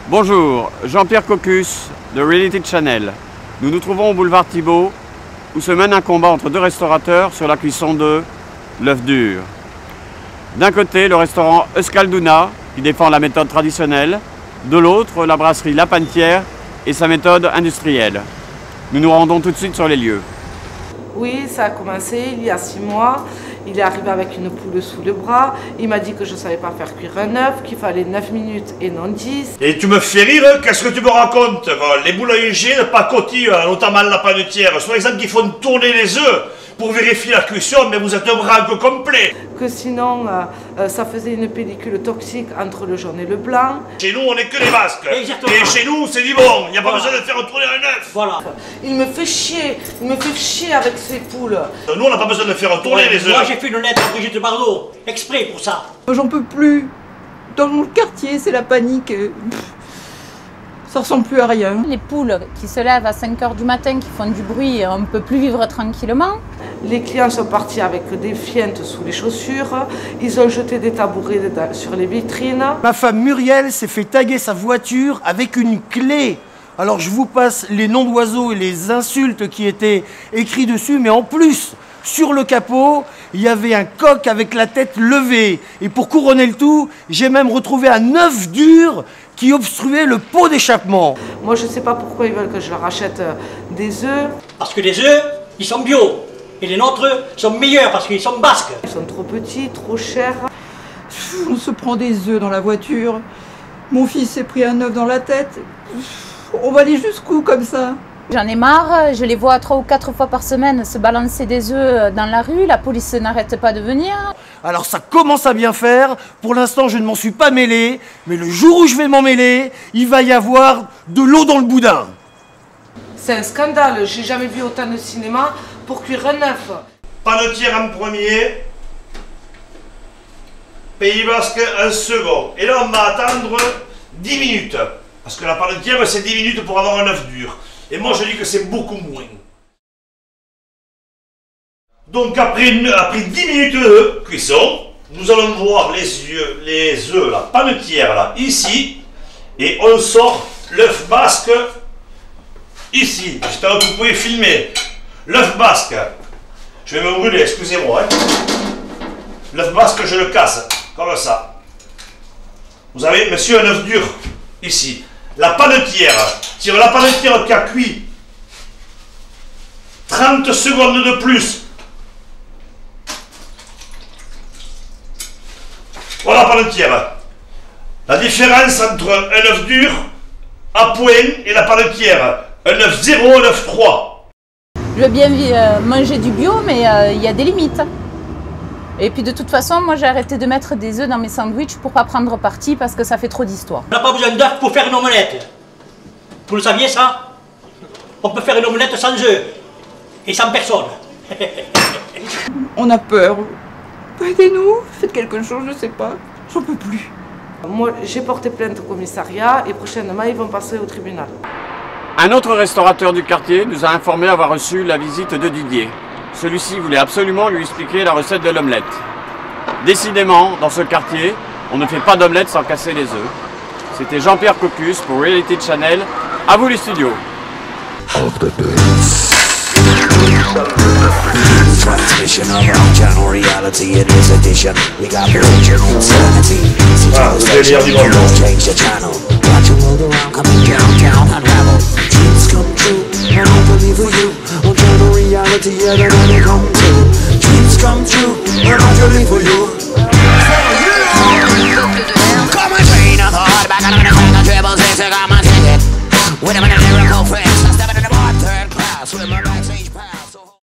Bonjour, Jean-Pierre Cocus de Reality Channel. Nous nous trouvons au boulevard Thibault où se mène un combat entre deux restaurateurs sur la cuisson de l'œuf dur. D'un côté, le restaurant Euskalduna qui défend la méthode traditionnelle, de l'autre, la brasserie La Panetière et sa méthode industrielle. Nous nous rendons tout de suite sur les lieux. Oui, ça a commencé il y a 6 mois. Il est arrivé avec une poule sous le bras. Il m'a dit que je ne savais pas faire cuire un œuf, qu'il fallait 9 minutes et non 10. Et tu me fais rire, qu'est-ce que tu me racontes? Les boulangers de pacotille, notamment La Panetière, sur exemple, qui font tourner les œufs pour vérifier la cuisson, mais vous êtes un branque complet. Que sinon, ça faisait une pellicule toxique entre le jaune et le blanc. Chez nous, on n'est que les Basques. Exactement. Et chez nous, c'est du bon. Il n'y a pas besoin de faire tourner un œuf. Voilà. Il me fait chier avec ces poules. Nous, on n'a pas besoin de faire tourner les œufs. Moi, j'ai fait une lettre à Brigitte Bardot, exprès pour ça. J'en peux plus. Dans mon quartier, c'est la panique. Ça ressemble plus à rien. Les poules qui se lèvent à 5 h du matin, qui font du bruit, on ne peut plus vivre tranquillement. Les clients sont partis avec des fientes sous les chaussures. Ils ont jeté des tabourets sur les vitrines. Ma femme Muriel s'est fait taguer sa voiture avec une clé. Alors je vous passe les noms d'oiseaux et les insultes qui étaient écrits dessus, mais en plus, sur le capot, il y avait un coq avec la tête levée. Et pour couronner le tout, j'ai même retrouvé un œuf dur qui obstruait le pot d'échappement. Moi, je ne sais pas pourquoi ils veulent que je leur achète des œufs. Parce que les œufs, ils sont bio. Et les nôtres sont meilleurs parce qu'ils sont basques. Ils sont trop petits, trop chers. On se prend des œufs dans la voiture. Mon fils s'est pris un œuf dans la tête. On va aller jusqu'où comme ça? J'en ai marre, je les vois 3 ou 4 fois par semaine se balancer des œufs dans la rue, la police n'arrête pas de venir. Alors ça commence à bien faire. Pour l'instant, je ne m'en suis pas mêlé. Mais le jour où je vais m'en mêler, il va y avoir de l'eau dans le boudin. C'est un scandale. J'ai jamais vu autant de cinéma pour cuire un œuf. Panetière en premier, Pays Basque en second. Et là, on va attendre 10 minutes. Parce que la panetière, c'est 10 minutes pour avoir un œuf dur. Et moi, je dis que c'est beaucoup moins. Donc, après 10 minutes de cuisson, nous allons voir les œufs, la panetière, là, ici. Et on sort l'œuf basque ici. J'espère que vous pouvez filmer. L'œuf basque. Je vais me brûler, excusez-moi. Hein. L'œuf basque, je le casse. Comme ça. Vous avez, monsieur, un œuf dur. Ici. La panetière. Sur la panetière qui a cuit 30 secondes de plus. Voilà la panetière. La différence entre un œuf dur à point et la panetière. Un œuf 0, un œuf 3. Je veux bien manger du bio, mais il y a des limites. Et puis de toute façon, moi j'ai arrêté de mettre des œufs dans mes sandwichs pour pas prendre parti parce que ça fait trop d'histoire. On n'a pas besoin d'œufs pour faire une omelette. Vous le saviez ça? On peut faire une omelette sans œufs. Et sans personne. On a peur. Aidez-nous, faites quelque chose, je sais pas. J'en peux plus. Moi, j'ai porté plainte au commissariat et prochainement, ils vont passer au tribunal. Un autre restaurateur du quartier nous a informé avoir reçu la visite de Didier. Celui-ci voulait absolument lui expliquer la recette de l'omelette. Décidément, dans ce quartier, on ne fait pas d'omelette sans casser les œufs. C'était Jean-Pierre Cocus pour Reality Channel. À vous les studios. Transmission of our channel reality in this edition. We got original insanity. Change the channel. Watch the world around coming downtown unravel. Dreams come true, and I believe for you. On channel reality, yeah, they're gonna come true. Dreams come true, and I believe for you. Come and train a thought back on the triple six, I got my ticket. With a lyrical friend.